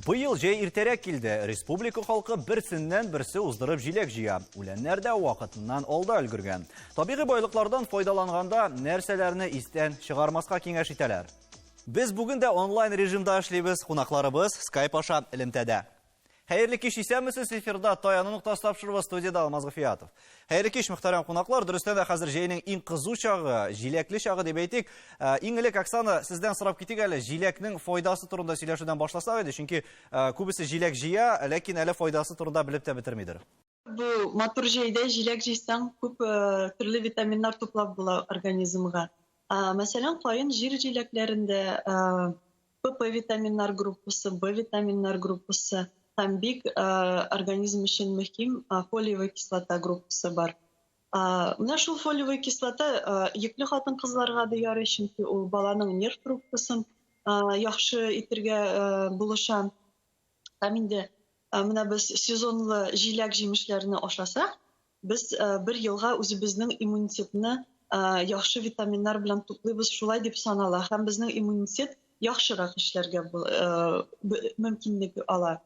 Быйыл жай иртерәк килде. Республика халкы берсеннән берсе уздырып җиләк җыя. Үләннәр дә вакытыннан алда өлгергән. Табигый байлыклардан файдаланганда нәрсәләрне истән чыгармаска киңәш итәләр. Без бүген дә онлайн режимда эшлибез. Кунакларыбыз Skype аша элемтәдә. Хәерле кич, исәнмесез, эфирда Таяны нуктасы тапшыруы студияда Алмаз Гыфиятов. Хәерле кич, мөхтәрәм кунаклар. Дөрестән дә хәзер җәйнең иң кызу чагы, җиләкле чагы дип әйтик. Иң элек, Оксана, сездән сорап китик әле, җиләкнең файдасы турында сөйләшүдән башласак иде, чөнки күбесе җиләк җыя, ләкин әле файдасы турында белеп тә бетермидер. Бу матур җәйдә җиләк җыйсаң, күп төрле витаминнар туплап була организмга. Мәсәлән, кайын җир җиләкләрендә ПП витаминнар группасы, Б витаминнар группасы, там бик организм өчен мөһим фолиевая кислота группасы бар. Менә шул фолиевая кислота йөкле хатын-кызларга да ярый, чөнки ул баланың нерв трубкасын яхшы итәргә булыша. Там инде менә без сезонлы җиләк җимешләрне ашасак, без бер елга үзебезнең иммунитетны яхшы витаминнар белән туплыйбыз, шулай дип санала. Һәм безнең иммунитет яхшырак эшләргә мөмкинлек ала.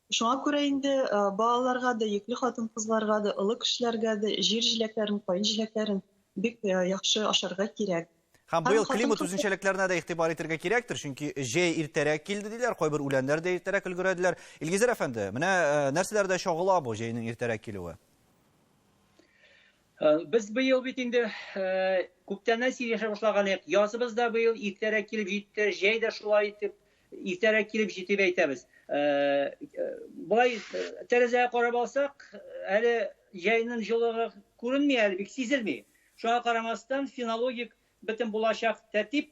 Шуңа күрә инде балаларга да, йөкле хатын-кызларга да, олы кешеләргә дә җир җиләкләрен, кайын җиләкләрен бик яхшы ашарга кирәк. Һәм быел климат үзенчәлекләренә дә игътибар итәргә кирәктер, чөнки җәй иртәрәк килде диләр, кайбер үләннәр дә иртәрәк өлгерәделәр. Илгизәр әфәнде, менә нәрсәләрдә чагыла бу җәйнең иртәрәк килүе? Без быел бит инде күптәннән сөйләшә башлаганбыз. Языбыз да быел иртәрәк килеп җитте, җәй дә шулай итеп иртәрәк килеп җитте дип әйтәбез. Булай тәрәзәгә карап алсак, әле җәйнең җылыгы күренми, әле бик сизелми. Шуңа карамастан фенологик бөтен булачак тәртип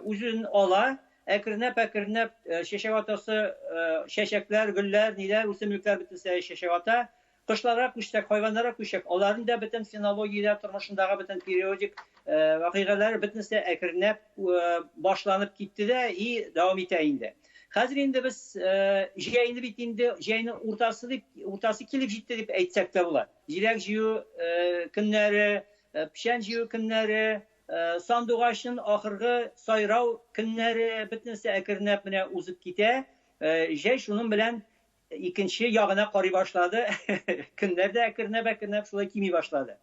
үзен ала, әкренәп чәчәк атасы, чәчәкләр, гөлләр, ниләр, үсемлекләр бөтенсе чәчәк ата. Кышларга күчсәк, хайваннарга күчсәк, аларның да бөтен фенологиядә, тормышындагы бөтен периодик вакыйгалар бөтенсе әкренәп башланып китте дә и дәвам итә инде. Хәзер инде без җәйне бит инде җәйнең уртасы килеп җитте дип әйтсәк тә була. Җиләк җыю көннәре, печән җыю көннәре, сандугачның ахыргы сайрау көннәре бөтенсе әкренәп менә узып китә. Җәй шуның белән икенче ягына карый башлады. Көннәр дә әкренәп шулай кими башлады.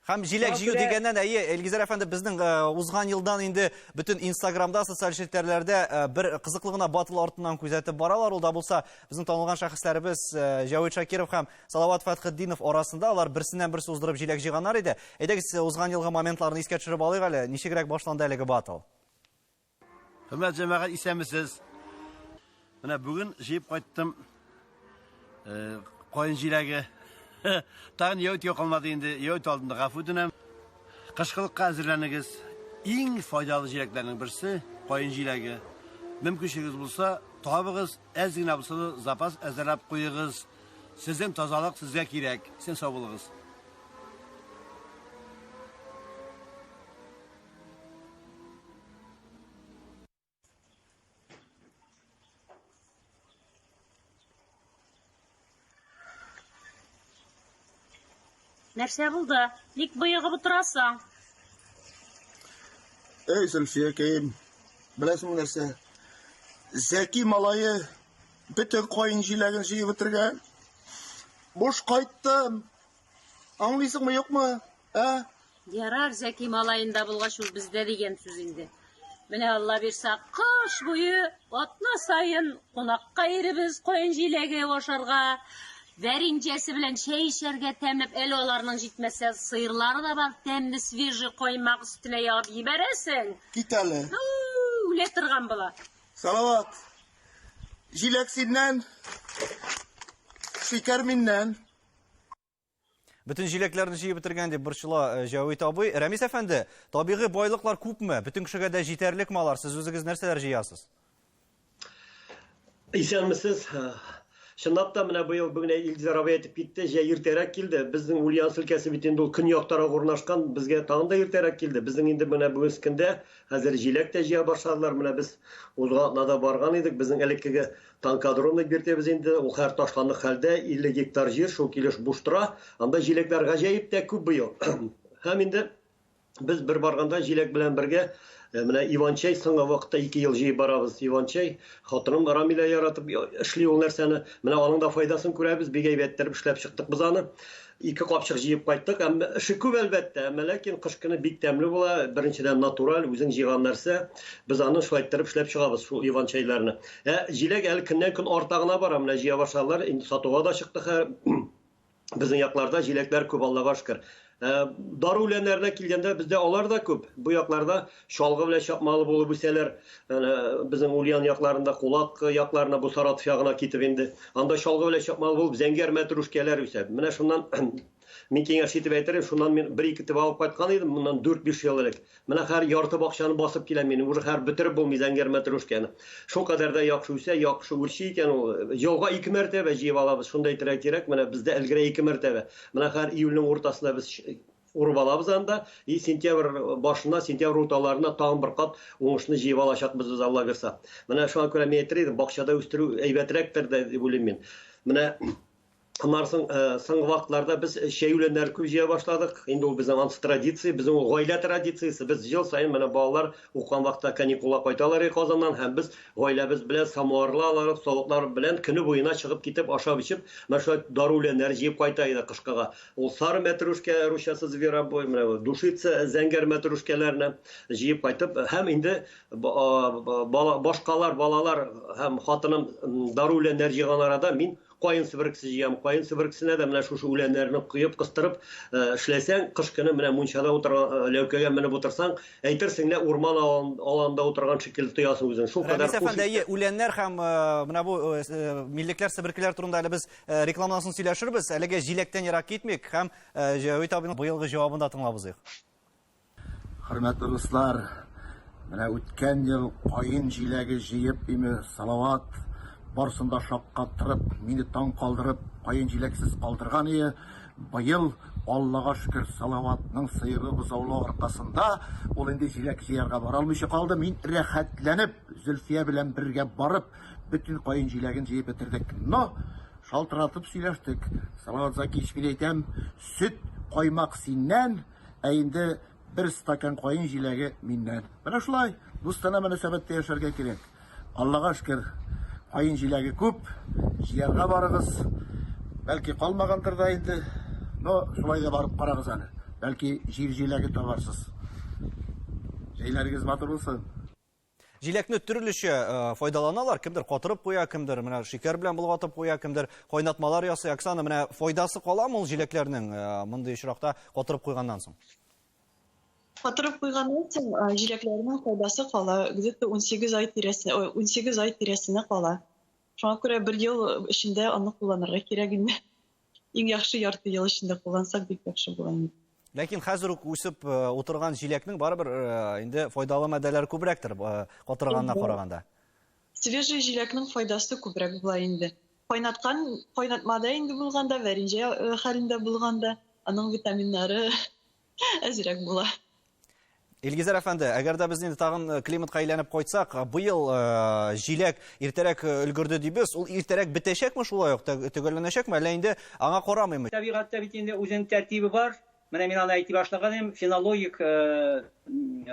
Һәм җиләк җыю дигәннән, Илгизәр әфәнде, безнең узган елдан инде бөтен Инстаграмда, социаль челтәрләрдә бер кызыклы гына батыл артыннан күзәтеп баралар. Ул да булса, безнең танылган шәхесләребез Җавид Шакиров һәм Салават Фәтхетдинов арасында, алар берсеннән-берсе уздырып җиләк җыйганнар иде. Әйдәгез, узган елгы моментларны искә төшереп алыйк әле. Ничегрәк башланды әлеге батыл? Хөрмәт җәмәгать, исәнмесез. Менә бүген җыеп кайттым. Кайын җиләге. Тагын яут калмады инде. Яут алдында гафу үтенәм. Кышкылыкка әзерләнегез. Иң файдалы җиләкләрнең берсе кайын җиләге. Мөмкинчелегез булса, табыгыз, әз генә булса запас әзерләп куегыз. Сезнең тазалык сезгә кирәк. Сен сау булыгыз. Нәрсә булды? Ник боегып утырасың? Эй, Зөлфия, кем? Беләсең нәрсә? Зәки малае бөтен кайын җиләген җыеп бетергән. Буш кайттым. Аңлыйсыңмы, юкмы? Ярар, Зәки малаенда булгач ул бездә дигән сүз инде. Менә Алла бирсә, кыш буе атна сайын кунакка йөрибез кайын җиләге ашарга. Вәринҗәсе белән чәй эчәргә тәмләп, әле аларның җитмәсә, сыерлары да бар, тәмле свежий каймак өстенә ягып җибәрәсең. Кит әле. Үлә торган була. Салават. Җиләк синнән, шикәр миннән. Бөтен җиләкләрне җыеп бетергән дип борчыла Җавид абый. Рәмис әфәнде, табигый байлыклар күпме? Бөтен кешегә дә җитәрлекме алар? Сез үзегез нәрсәләр җыясыз? Исәнмесез. Чынлап та менә быел бүген Илгизәр абый әйтеп китте, җәй иртәрәк килде. Безнең Ульяновск өлкәсе бит инде ул көньяктарак урнашкан, безгә тагын да иртәрәк килде. Безнең инде менә бүгенге көндә хәзер җиләк тә җыя башладылар. Менә без узган атнада барган идек. Безнең элеккеге танкодромны биртәбез инде. Ул һәр ташланлык хәлдә 50 гектар җир шул килеш буш тора. Анда җиләкләр гаҗәеп тә күп быел. Һәм инде Biz bir barganda җиләк белән бергә менә Иванчай соңгы вакытта 2 ел җыеп барабыз. Иванчай хатыным Рамилә яратып эшли ул нәрсәне. Менә аның да файдасын күрәбез. Бик әйбәттер эшләп чыктык без аны. 2 капчык җыеп кайттык. Әмма эше күп әлбәттә. Ләкин кыш көне бик тәмле була. Беренчедән натураль, үзең җыйган нәрсә. Без аны шулай иттереп эшләп чыгабыз шул Иванчайларны. Җиләк әле көннән көн артагына бара. Менә җыя башладылар. Инде сатуга да чыкты. Безнең якларда җиләкләр күп, Аллага шөкер. Дару үләннәренә килгәндә бездә алар да күп. Бу якларда шалгы белән чапмалы булып үсәләр. Безнең Ульян якларында, Кулак якларына, бу Саратов ягына китеп инде. Анда шалгы белән чапмалы булып зәңгәр мәтрүшкәләр үсә. Менә шуннан мин киңәш итеп әйтәм, шуннан мин 1-2 тип алып кайткан идем, моннан 4-5 ел элек. Менә һәр ярты бакчаны басып киләм мин, уже һәр бетереп булмый зәңгәр мәтрүшкәне. Шул кадәр дә яхшы үсә, яхшы үрчи икән ул. Елга 2 мәртәбә җыеп алабыз, шундай итәргә кирәк. Менә бездә элгәрә 2 мәртәбә. Менә һәр июльнең уртасында без урып алабыз анда, и сентябрь башына, сентябрь урталарына тагын бер кат уңышны җыеп алачакбыз без, Алла бирсә. Менә шуңа күрә мин әйтер идем, бакчада үстерү әйбәтрәктер дип уйлыйм мин. Менә соңгы вакытларда без чәй үләннәре күп җыя башладык. Инде ул безнең ансы традиция, безнең гаилә традициясе. Без ел сайын менә балалар укыган вакытта каникулга кайталар Казаннан, һәм без гаиләбез белән самоварлар, савытлар белән көне буена чыгып китеп ашап ичеп, менә шулай дару үләннәре җыеп кайта иде кышкыга. Ул сары мәтрүшкә, русчасы зверобой, менә душица, зәңгәр мәтрүшкәләрне җыеп кайтып, һәм инде башкалар, балалар һәм хатыным дару үләннәре җыйган арада мин Кайын сыбыркысы җыям. Кайын сыбыркысына да менә шушы үләннәрне кыеп, кыстырып эшләсәң, кыш көне менә мунчада утырган, ләүкәгә менеп утырсаң, әйтерсең лә урман аланда утырган шикелле тоясың үзен. Шул кадәр Рәмис әфәнде, үләннәр һәм менә бу миллекләр, себеркеләр турында әле без рекламадан соң сөйләшербез. Әлегә җиләктән ярак китмик һәм Җавит абыйның быелгы җавабын да тыңлабыз. Хөрмәтле дуслар, менә үткән ел кайын җиләге җыеп име, салават барсында шаккаттырып, мине таң калдырып, кайын җиләксез калдырган ие. Быел Аллага шөкер, салаватның сыйры бозаулы аркасында ул инде җиләк җыярга бара алмыйча калды. Мин рәхәтләнеп, Зөлфия белән бергә барып, bütün кайын җиләген җыеп бетердек. Но шалтыратып сөйләштек. Салават Закич, мин әйтәм, сөт, каймак синнән, инде bir стакан кайын җиләге миннән. Менә шулай, дустана мөнәсәбәттә яшәргә кирәк. Аллага шөкер, кайын җиләге күп, җыярга барыгыз. Бәлки калмагандыр да инде. Но шулай да барып карагыз әле. Бәлки җир җиләге табарсыз. Җәйләрегез матур булсын. Җиләкне төрлечә файдаланалар. Кемдер катырып куя, кемдер менә шикәр белән булгатып куя, кемдер кайнатмалар ясый. Оксана, менә файдасы каламы ул җиләкләрнең мондый очракта катырып куйганнан соң? Катырып куйганнан соң җиләкләрнең файдасы кала. Где-то 18 ай тирәсенә кала. Шуңа күрә 1 ел эчендә аны кулланырга кирәк инде. Иң яхшы ярты ел эчендә куллансак бик яхшы була инде. Ләкин хәзер үк үсеп утырган җиләкнең барыбер инде файдалы матдәләре күбрәктер катырганна караганда. Свежий җиләкнең файдасы күбрәк була инде. Кайнатмада инде булганда, варенье хәлендә булганда, аның витаминнары әзрәк була. Илгизәр әфәнде, әгәр дә без инде тагын климатка әйләнеп кайтсак, быел җиләк иртәрәк өлгерде дибез, ул иртәрәк бетәчәкме шулай ук, төгәлләнәчәкме, әллә инде аңа карамыймы? Табигатьтә бит инде үзенең тәртибе бар. Менә мин аны әйтеп башлаганым, фенологик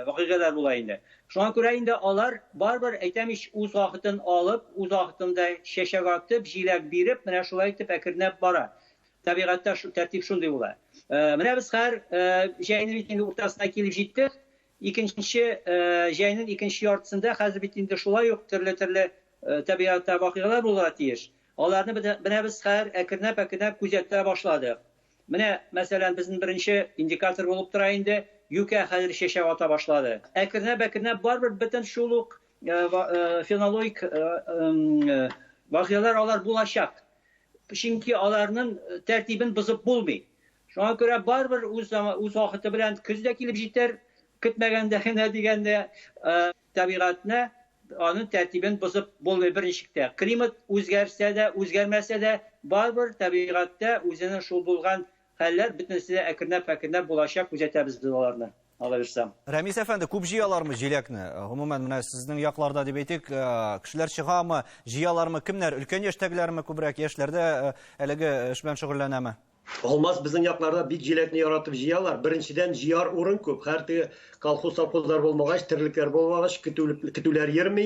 вакыйгалар була инде. Шуңа күрә инде алар барбер әйтәмич үз вакытын алып, үз вакытында чәчәк атып, җиләк биреп, менә шулай итеп әкренләп бара. Табигатьтә тәртип шундый була. Менә без һәр җәйнең бит инде уртасына килеп җиттек. İkinci җәйнең икенче яртысында хәзер бит инде шулай ук төрле табигатьтә вакыйгалар булырга тиеш. Аларны менә без һәр әкренләп күзәтә башладык. Менә мәсәлән безнең беренче индикатор булып тора инде, юкә хәзер чәчәк ата башлады. Әкренләп барбер бөтен шул ук фенологик вакыйгалар алар булачак. Чөнки аларның тәртибен бозып булмый. Шуңа күрә барбер үз вакыты белән көздә килеп җитәр. Көтмәгәндә генә дигәндә табигатьне аның тәртибен бозып булмый берничектә. Климат үзгәрсә дә, үзгәрмәсә дә, барбер табигатьтә үзенең шул булган хәлләр бөтенесе әкренләп булачак, күзәтәбез без аларны. Алла бирсә. Рәмис әфәнде, күп җыялармы җиләкне? Гомумән менә сезнең якларда дип әйтик, кешеләр чыгамы, җыялармы, кемнәр, өлкән яшьтәгеләрме күбрәк, яшьләрдә әлеге эш белән шөгыльләнәме? Olmaz bizim yaklарда бик җиләкне яратып җыялар. Беренчедән җыяр урын күп. Һәр колхозлар булмагач, терлекләр булмагач, көтүләр йөрми,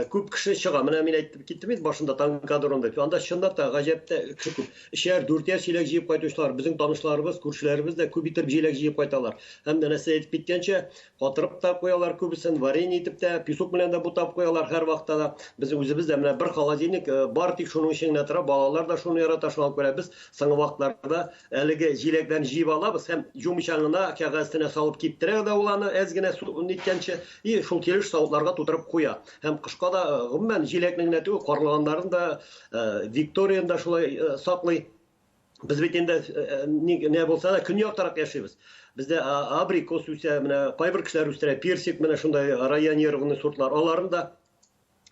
күп кеше чыга. Менә мин әйтеп киттем бит башында танкадронда. Анда чынлап та гаҗәптә кеше күп. Эшәр 4 җиләк җыеп кайтучылар, безнең танышларыбыз, күршеләребез дә күп итеп җиләк җыеп кайталар. Һәм нәрсә әйтеп киткәнчә, катырып та куялар күбесен, варенье итеп тә, песок белән дә бутап куялар һәр вакытта да. Безнең үзебездә менә бер холодильник бар тик шуның эченә тора, балалар да шуны ярата, шуңа күрә без соңгы вакытларда әлеге җиләкләрне җыеп алабыз һәм җумычаңына, кәгазенә салып киптерә дә уланы әзгенә ниткәнче, и шул килеш савытларга тутырып куя. Һәм кышка да гомумән җиләкнең генә түгел, карлыганнарын да, Викторияны да шулай саклый. Без бит инде не булса да көньяктарак яшибез. Бездә абрикос үсә, менә кайбер кешеләр үстерә, персик, менә шундай районированный сортлар, аларны да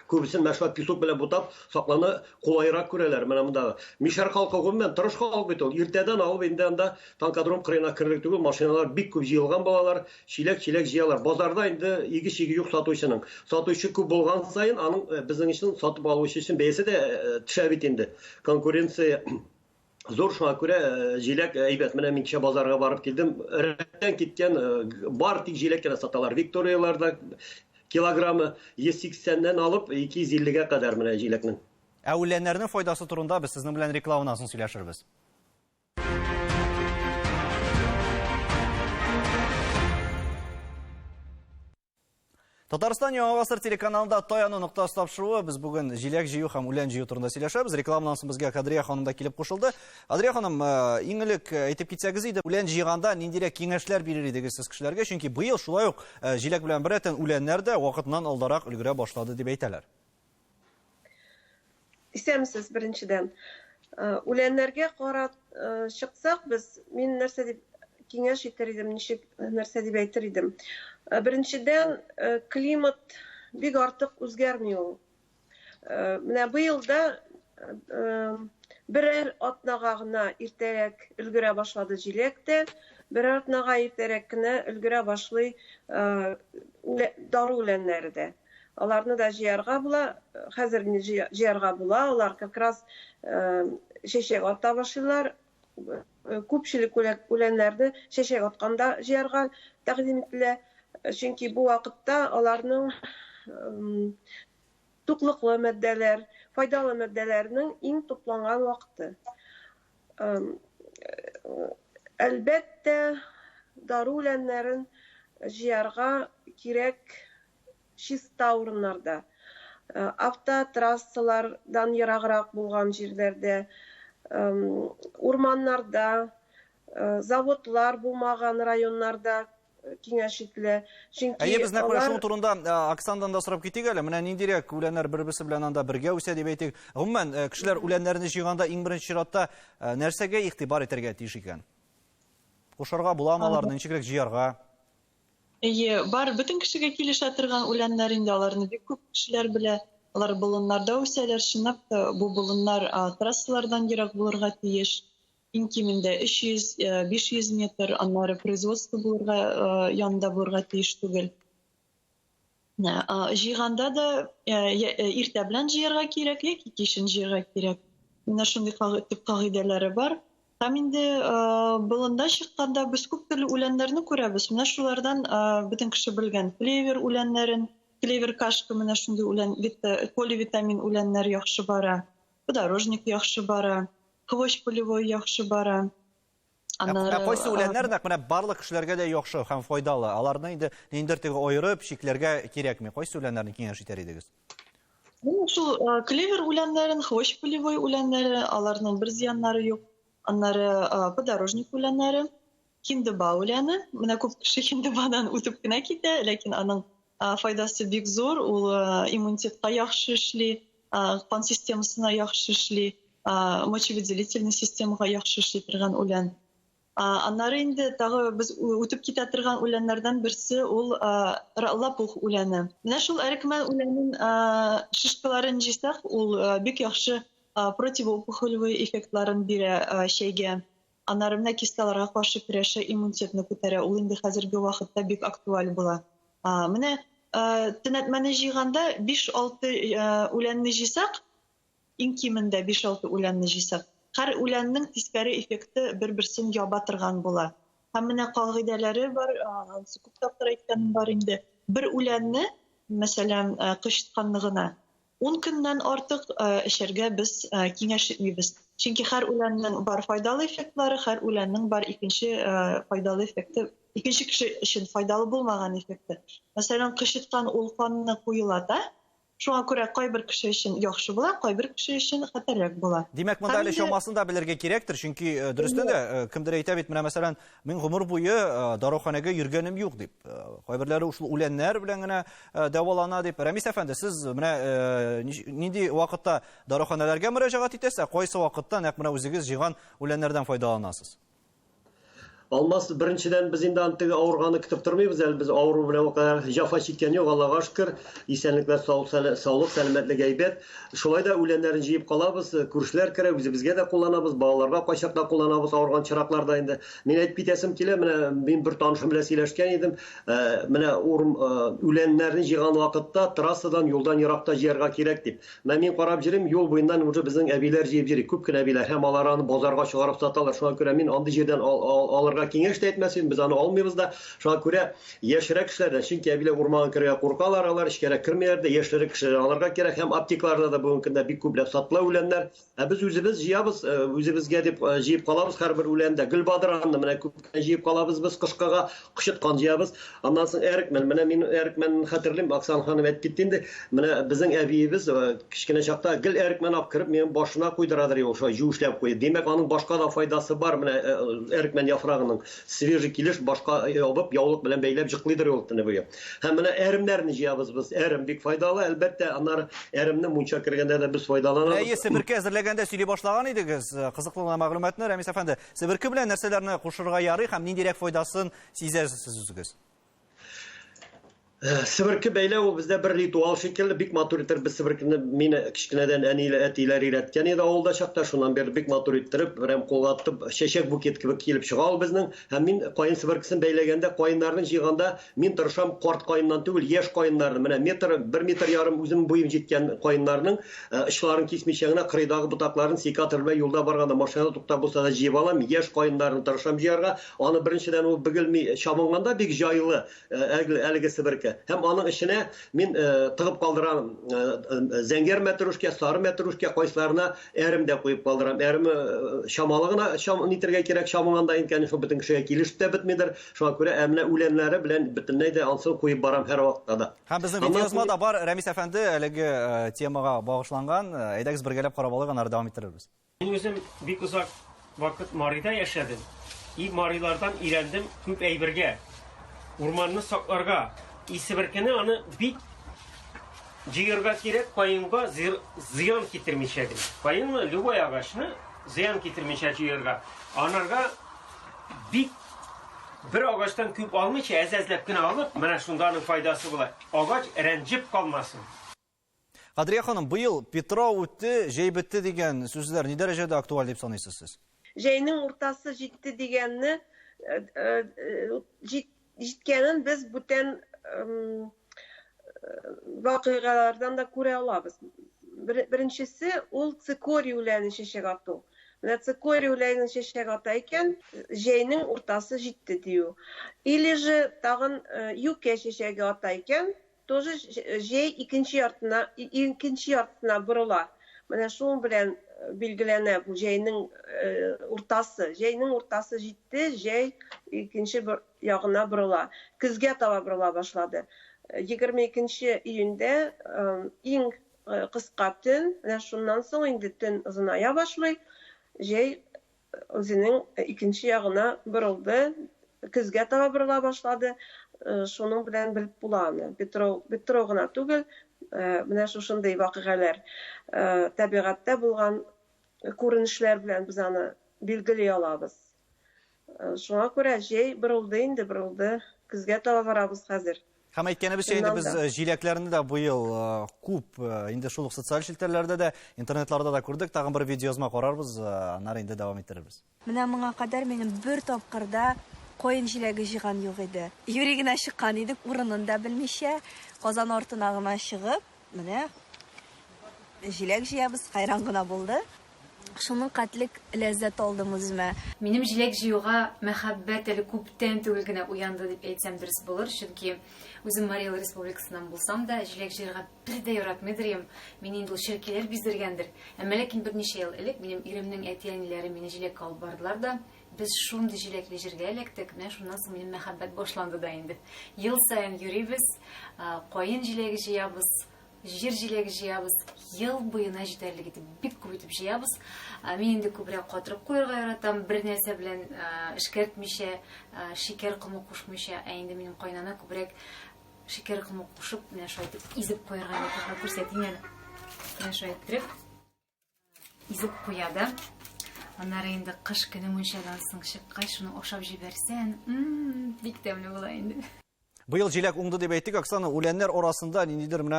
күбесен мәшва песок белән бутап сакланы кулайрак күрәләр. Менә монда Мишәр халкы гомумән тырыш халык бит ул. Иртәдән алып инде анда танкодром кырыена керлек түгел, машиналар бик күп җыелган балалар, чиләк җыялар. Базарда инде иге-чиге юк сатучының. Сатучы күп булган сайын, аның безнең өчен сатып алучы өчен бәясе дә төшә бит инде. Конкуренция зор, шуңа күрә җиләк әйбәт. Менә мин кичә базарга барып килдем, рәттән киткән бар тик җиләк кенә саталар. Викторияларда килограммы 180-дән алып 250-гә кадәр менә җиләкнең. Ә үләннәрнең файдасы турында без сезнең белән рекламадан соң сөйләшербез. Татарстан Яңа Гасыр телеканалында Таяну нокта тапшыруы. Без бүген җиләк җыю һәм үлән җыю турында сөйләшәбез. Рекламадан соң безгә Кадрия ханым да килеп кушылды. Кадрия ханым, иң элек әйтеп китсәгез иде, үлән җыйганда ниндирәк киңәшләр бирер идегез сез кешеләргә? Чөнки быел шулай ук җиләк белән берәтен үләннәр дә вакытыннан алдарак өлгерә башлады дип әйтәләр. Исәмсез беренчедән. Үләннәргә карап чыксак, без мин нәрсә дип киңәш итәр идем, ничек нәрсә дип әйтер идем. Беренчедән, климат бик артык үзгәрми ул. Менә быел да берәр атнага гына иртәрәк өлгерә башлады җиләк тә, берәр атнага иртәрәк кенә өлгерә башлый дару үләннәре дә. Аларны да җыярга була, хәзер җыярга була, алар как раз чәчәк ата башлыйлар. Күпчелек үләннәрне чәчәк атканда җыярга тәкъдим ителә. Чөнки бу вакытта аларның туклыклы матдәләр, файдалы матдәләрнең иң тупланган вакыты. Әлбәттә, дару үләннәрен җыярга кирәк чиста урыннарда. Автотрассалардан ераграк булган җирләрдә, урманнарда, заводлар булмаган районнарда киңәш ителә. Әйе, без нәкъ шул турында Оксандан да сорап китик әле. Менә ниндирәк үләннәр бер-берсе белән анда бергә үсә дип әйтик. Гомумән, кешеләр үләннәрне җыйганда иң беренче чиратта нәрсәгә игътибар итәргә тиеш икән? Кушарга буламы аларны, ничегрәк җыярга? Әйе, бар, бөтен кешегә килешә торган үләннәр инде, аларны бик күп кешеләр белә. Алар болыннарда үсәләр, чынлап та бу болыннар трассалардан ерак булырга тиеш. Иң кимендә 300-500 метр, аннары производство булырга, янында булырга тиеш түгел. Җыйганда да иртә белән җыярга кирәк, яки кичен җыярга кирәк. Менә шундый кагыйдәләре бар. Һәм инде болында чыкканда без күп төрле үләннәрне күрәбез. Менә шулардан бөтен кеше белгән клевер үләннәрен, клевер кашка, менә шундый үлән, поливитамин үләннәр яхшы бара, подорожник яхшы бара, хвощ полевой яхшы бара. Кайсы үләннәр нәкъ менә барлык кешеләргә дә яхшы һәм файдалы. Аларны инде ниндидер теге аерып чикләргә кирәкми. Кайсы үләннәрне киңәш итәр идегез? Шул клевер үләннәрен, хвощ полевой үләннәре, аларның бер зыяннары юк. Аннары подорожник үләннәре, хиндыба үләне. Менә күп кеше хиндыбадан үтеп кенә китә, ләкин аның файдасы бик зур. Ул иммунитетка яхшы эшли, кан системасына яхшы эшли, мочевыделительный системага яхшы эшли торган үлән. Аннары инде тагы без үтеп китә торган үләннәрдән берсе ул лапух үләне. Менә шул әрекмән үләнен шишкаларын җыйсак, ул бик яхшы противоопухолевый эффектларын бирә чәйгә. Аннары менә кисталарга каршы көрәшә, иммунитетны күтәрә. Ул инде хәзерге вакытта бик актуаль була. Менә төнәтмәне җыйганда 5-6 үләнне җыйсак, иң кимендә 5-6 үләнне җыйсак, һәр үләннең тискәре эффекты бер-берсен яба торган була. Һәм менә кагыйдәләре бар, ансы күп тапкыр әйткәнем бар инде. Бер үләнне, мәсәлән, кыштыкканлыгына 10 көннән артык эшәргә без киңәш итмибез. Чөнки һәр үләннең бар файдалы эффектлары, һәр үләннең бар икенче файдалы эффекты, икенче кеше өчен файдалы булмаган эффекты. Мәсәлән, кыштыткан ул канны куелата. Шуңа күрә кайбер кеше өчен яхшы була, кайбер кеше өчен хәтәррәк була. Димәк, монда әле чамасын да белергә кирәктер, чөнки дөрестән дә кемдер әйтә бит, менә мәсәлән, мин гомер буе даруханәгә йөргәнем юк дип. Кайберләре ушул үләннәр белән генә дәвалана дип. Рәмис әфәнде, сез менә нинди вакытта даруханәләргә мөрәҗәгать итәсез, кайсы вакытта нәкъ менә үзегез җыйган үләннәрдән файдаланасыз? Алмас, беренчедән без инде антыгы авырганы көтеп тормыйбыз әле, без авыру белән вакыт җафа чиккән юк, Аллага шөкер, исәнлек вә саулык, сәламәтлек әйбәт. Шулай да үләннәрен җыеп калабыз, күршеләр керә, үзебезгә дә кулланабыз, балаларга кайчакта кулланабыз авырган чыракларда инде. Мин әйтеп китәсем килә, менә мин бер танышым белән сөйләшкән идем, менә үләннәрне җыйган вакытта трассадан, юлдан еракта җыярга кирәк дип. Мин карап йөрим, юл буеннан уже безнең әбиләр җыеп йөри, күп кенә әбиләр, һәм алар аны базарга чыгарып саталар. Шуңа күрә мин андый җирдән киңәш тә әйтмәсен, без аны алмыйбыз да. Шуңа күрә яшьрәк кешеләрдән, чөнки әбиләр урманга керергә куркалар, алар эчкәрәк кертмәйләр дә, яшьрәк кешеләр аларга кирәк, һәм аптекаларда да бүгенге көндә бик күпләп сатыла үләннәр. Без үзебез җыябыз, үзебезгә дип җыеп калабыз һәрбер үләндә. Гөлбадыранны менә күп җыеп калабыз без кышкыга, кышыткан җыябыз. Аннан соң әрекмен, менә мин әрекмен хәтерлим, Оксан ханым әйтеп китте инде. Менә безнең әбиебез кичкенә чакта гел әрекмен алып кирип, минем башына куйдырадыр ул, шулай җүешләп куй. Демәк, аның башка да файдасы бар, менә әрекмен яфрагының. Свежий килеш башка ябып, яулык белән бәйләп җыклыйдыр ул төне буе. Һәм менә әремнәрне җыябыз без. Әрем бик файдалы, әлбәттә, аннары әремне мунча кергәндә дә без файдаланабыз. Себерке әзерләгәндә сөйли башлаган идегез, кызыклы мәгълүматны, Рәмис әфәнде. Себерке белән нәрсәләрне кушырга ярый һәм ниндирәк файдасын сизәсез үзегез? Себерке бәйләү бездә бер ритуал шикелле, бик матур итеп без себеркене мине кичкенәдән әниләр, әтиләр өйрәткән иде авылда чакта, шуннан бeri бик матур иттереп, берәм кулга тотып, чәчәк букет кебек килеп чыга ул безнең. Һәм мин каен себеркесен бәйләгәндә, каеннарны җыйганда, мин тырышам карт каеннан түгел, яшь каеннарны, менә 1 метр ярым үзем буем җиткән каеннарның очларын кисмичә генә кырыйдагы ботакларын секатор белән юлда барганда, машинада туктап булса да җыеп алам, яшь каеннарны тырышам җыярга. Аны беренчедән ул бөгелми, чамынганда бик җайлы әлеге себерке. Һәм аның эченә мин тыгып калдырам, зәңгәр мәтрүшкә, сары мәтрүшкә, кайсыларына әрем дә куеп калдырам. Әрме шамалыгына нитергә кирәк, чамыганда инкән шул бөтен кешегә килеш тә бетмидер. Шуңа күрә әмнә үләннәре белән бөтенләй дә ансын куеп барам һәр вакытта да. Һәм безнең видеозма да бар, Рәмис әфәнде, әлеге темага багышланган. Әйдәгез бергәләп карап алыйк, аннары дәвам иттерербез. Мин үзем бик узак вакыт Марида яшәдем. И Марилардан өйрәндем күп әйбергә. Урманны сакларга. Себеркене аны бик җыярга кирәк, каенга зыян китермичә генә. Каенны любой агачны зыян китермичә җыярга. Анарга бик бер агачтан күп алмыйча әзәзләп кенә алып, менә шунда аның файдасы була. Агач рәнҗеп калмасын. Кадрия ханым, быел Петрау үтте, җәй бетте дигән сүзләр ни дәрәҗәдә актуаль дип саныйсыз сез? Җәйнең уртасы җитте дигәнне җиткәнен без бүтән вакыйгалардан да күрә алабыз. Беренчесе ул цикорий үләне чәчәк ату. Менә цикорий үләне чәчәк ата икән, җәйнең уртасы җитте дию. Или же тагын юкә чәчәге ата икән, тоже җәй икенче яртысына борыла. Менә шуның белән билгеләнә бу җәйнең уртасы. Җәйнең уртасы җитте, җәй икенче ягына борыла. Көзгә таба борыла башлады. 22 июньдә иң кыска төн, менә шуннан соң инде төн озыная башлый. Җәй үзенең икенче ягына борылды, көзгә таба борыла башлады. Шуның белән белеп була аны. Петрау гына түгел, менә шушындый вакыйгалар табигатьтә булган күренешләр белән без аны билгели алабыз. Шуңа күрә җәй борылды, көзгә таба барабыз хәзер. Һәм әйткәнебезчә, инде без җиләкләрне дә быел күп, инде шул социаль челтәрләрдә дә, интернетларда да күрдек, тагын бер видеозма карарбыз, аннары инде дәвам иттерербез. Менә моңа кадәр минем бер тапкырда каен җиләге җыган юк иде. Юри генә чыккан идек, урынын да белмичә, Казан артына гына чыгып, менә җиләк җыябыз, хайран гына булды. Шуның катлык ләззәт алдым үземә. Минем җиләк җыюга мәхәббәт әле күптән түгел генә уянды дип әйтсәм дөрес булыр, чөнки үзем Марий Эл Республикасыннан булсам да, җиләк җыярга бер дә яратмыйдыр идем. Мин инде ул шәркиләр биздергәндер. Әмма ләкин берничә ел элек минем иремнең әти-әниләре мине җиләккә алып бардылар да, без шундый җиләкле җиргә эләктек. Менә шуннан соң минем мәхәббәт башланды да инде. Ел саен йөрибез, каен җиләге җыябыз. Җир җиләге җыябыз, ел буена җитәрлек итеп бик күп итеп җыябыз. Мин инде күбрәк катырып куярга яратам, бер нәрсә белән эшкәртмичә, шикәр кымы кушмыйча, инде минем кайнана күбрәк шикәр кымы кушып, менә шулай итеп изеп куярга яратам. Күрсәтим әле. Менә шулай итеп изеп куя да. Аннары инде кыш көне мунчадан соң чыккач, шуны ашап җибәрсәң, бик тәмле була инде. Быел җиләк уңды дип әйтик, Оксана, үләннәр арасында ниндидер менә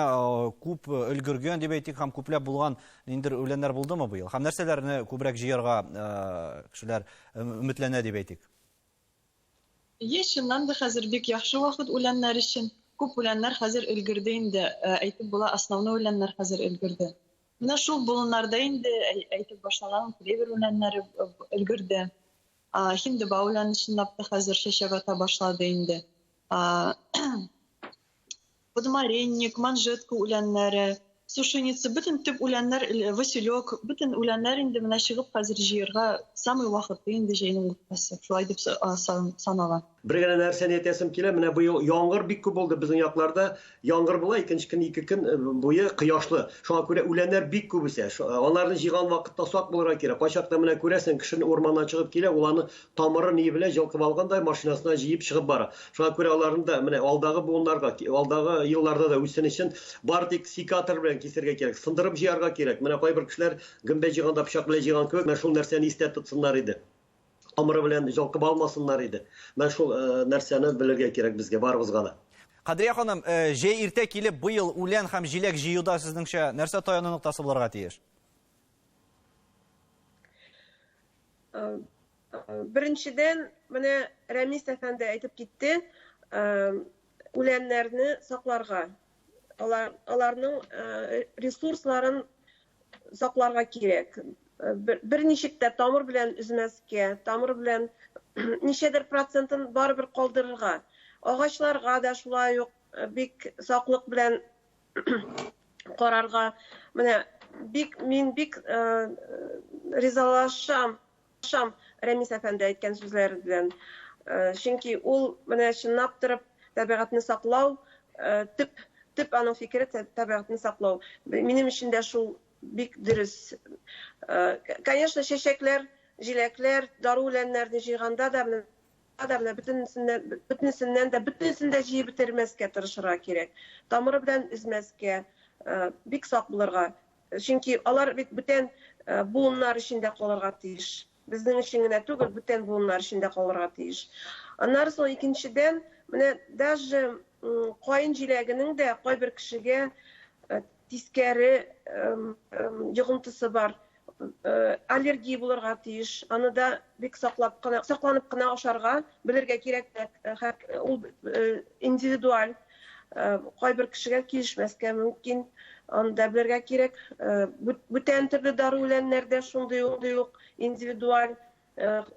күп өлгергән дип әйтик, һәм күпләп булган ниндидер үләннәр булдымы быел? Һәм нәрсәләрне күбрәк җыярга кешеләр өметләнә дип әйтик? Чыннан да хәзер бик яхшы вакыт үләннәр өчен. Күп үләннәр хәзер өлгерде инде. Әйтеп була, основной үләннәр хәзер өлгерде. Менә шул болыннарда инде әйтеп башлаган клевер үләннәре өлгерде. Һиндеба үләне чынлап та хәзер чәчәк ата башлады инде. Подмаренник, манжетка үләннәре, сушеница, бөтен төп үләннәр, василек, бөтен үләннәр инде менә чыгып хәзер җыярга самый вакыты инде җәйнең уртасы. Шулай дип санала. Бер генә нәрсәне әйтәсем килә, менә быел яңгыр бик күп булды безнең якларда. Яңгыр була, икенче көн 2 көн буе кояшлы. Шуңа күрә үләннәр бик күп үсә. Аларны җыйган вакытта сак булырга кирәк. Кайчакта менә күрәсең, кешене урманнан чыгып килә, уларны тамыры ни белән җылкып алгандай машинасына җыеп чыгып бара. Шуңа күрә аларны да менә алдагы буыннарга, алдагы елларда да үсен өчен бар тик секатор белән кисергә кирәк, сындырып җыярга кирәк. Менә кайбер кешеләр гөмбә җыйганда пычак белән җыйган кебек, менә шул нәрсәне истә тотсыннар иде. Тамыры белән җылкып алмасыннар иде. Менә шул нәрсәне белергә кирәк безгә барыбызга да. Кадрия ханым, җәй иртә килеп быел үлән һәм җиләк җыюда сезнеңчә нәрсә таяну ноктасы булырга тиеш? Беренчедән, менә Рәмис әфәнде әйтеп китте, үләннәрне сакларга, аларның ресурсларын сакларга кирәк. Бер ничектә тамыр белән үзмәскә, тамыр белән ничәдер процентын барыбер калдырырга. Агачларга да шулай ук бик саклык белән карарга. Менә мин бик ризалашам Рәмис әфәнде әйткән сүзләре белән. Чөнки ул менә чынлап торып табигатьне саклау, төп аның фикере табигатьне саклау. Минем өчен дә шул бик дөрес. Конечно, чәчәкләр, җиләкләр, дару үләннәрне җыйганда да бөтенесеннән дә җыеп бетермәскә тырышырга кирәк. Тамыры белән өзмәскә, бик сак булырга. Чөнки алар бит бүтән буыннар эчендә калырга тиеш. Безнең өчен генә түгел, бүтән буыннар эчендә калырга тиеш. Аннары соң икенчедән, менә даже каен җиләгенең дә кайбер кешегә тискәре йогынтысы бар. Аллергия булырга тиеш. Аны да бик сакланып кына ашарга белергә кирәк. Ул индивидуаль. Кайбер кешегә килешмәскә мөмкин. Аны да белергә кирәк. Бүтән төрле дару үләннәрдә шундый ук индивидуаль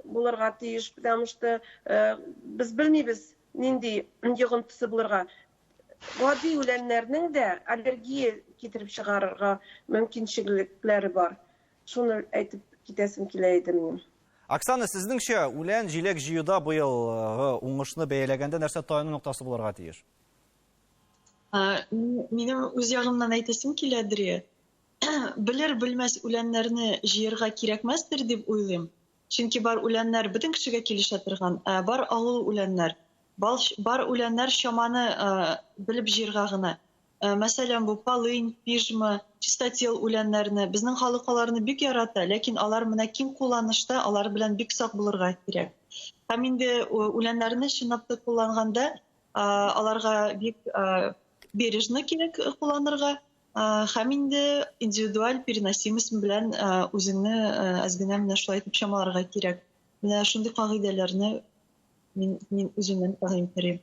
булырга тиеш. Потому что без белмибез нинди йогынтысы булырга. Гади үләннәрнең дә аллергия китереп чыгарырга мөмкинчелекләре бар. Шуны әйтеп китәсем килә иде минем. Оксана, сезнеңчә үлән җиләк җыюда быелгы уңышны бәяләгәндә нәрсә таяну ноктасы булырга тиеш? Минем үз ягымнан әйтәсем киләдер. Белер-белмәс үләннәрне җыярга кирәкмәстер дип уйлыйм. Чөнки бар үләннәр бөтен кешегә килешә торган, бар авыл үләннәр. Бар үләннәр чаманы белеп җыярга гына. Мәсәлән, бу полынь, пижма, чистотел үләннәрне безнең халык аларны бик ярата, ләкин алар менә киң кулланышта, алар белән бик сак булырга кирәк. Һәм инде үләннәрне чынлап та кулланганда, аларга бик бережно кирәк кулланырга, һәм инде индивидуаль переносимость белән үзеңне әзгенә менә шулай итеп чамаларга кирәк. Менә шундый кагыйдәләрне мин үземнән тәкъдим итәм.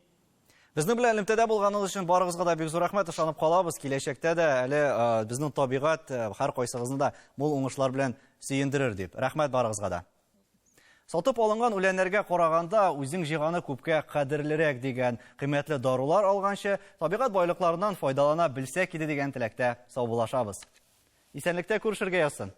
Безнең белән элемтәдә булганыгыз өчен барыгызга да бик зур рәхмәт, ышанып калабыз. Киләчәктә дә әле безнең табигать һәр кайсыгызны да мул уңышлар белән сөендерер дип. Рәхмәт барыгызга да. Сатып алынган үләннәргә караганда үзең җыйганы күпкә кадерлерәк дигән кыйммәтле дарулар алганчы, табигать байлыкларыннан файдалана белсәк иде дигән теләктә саубуллашабыз. Исәнлектә күрешергә язсын.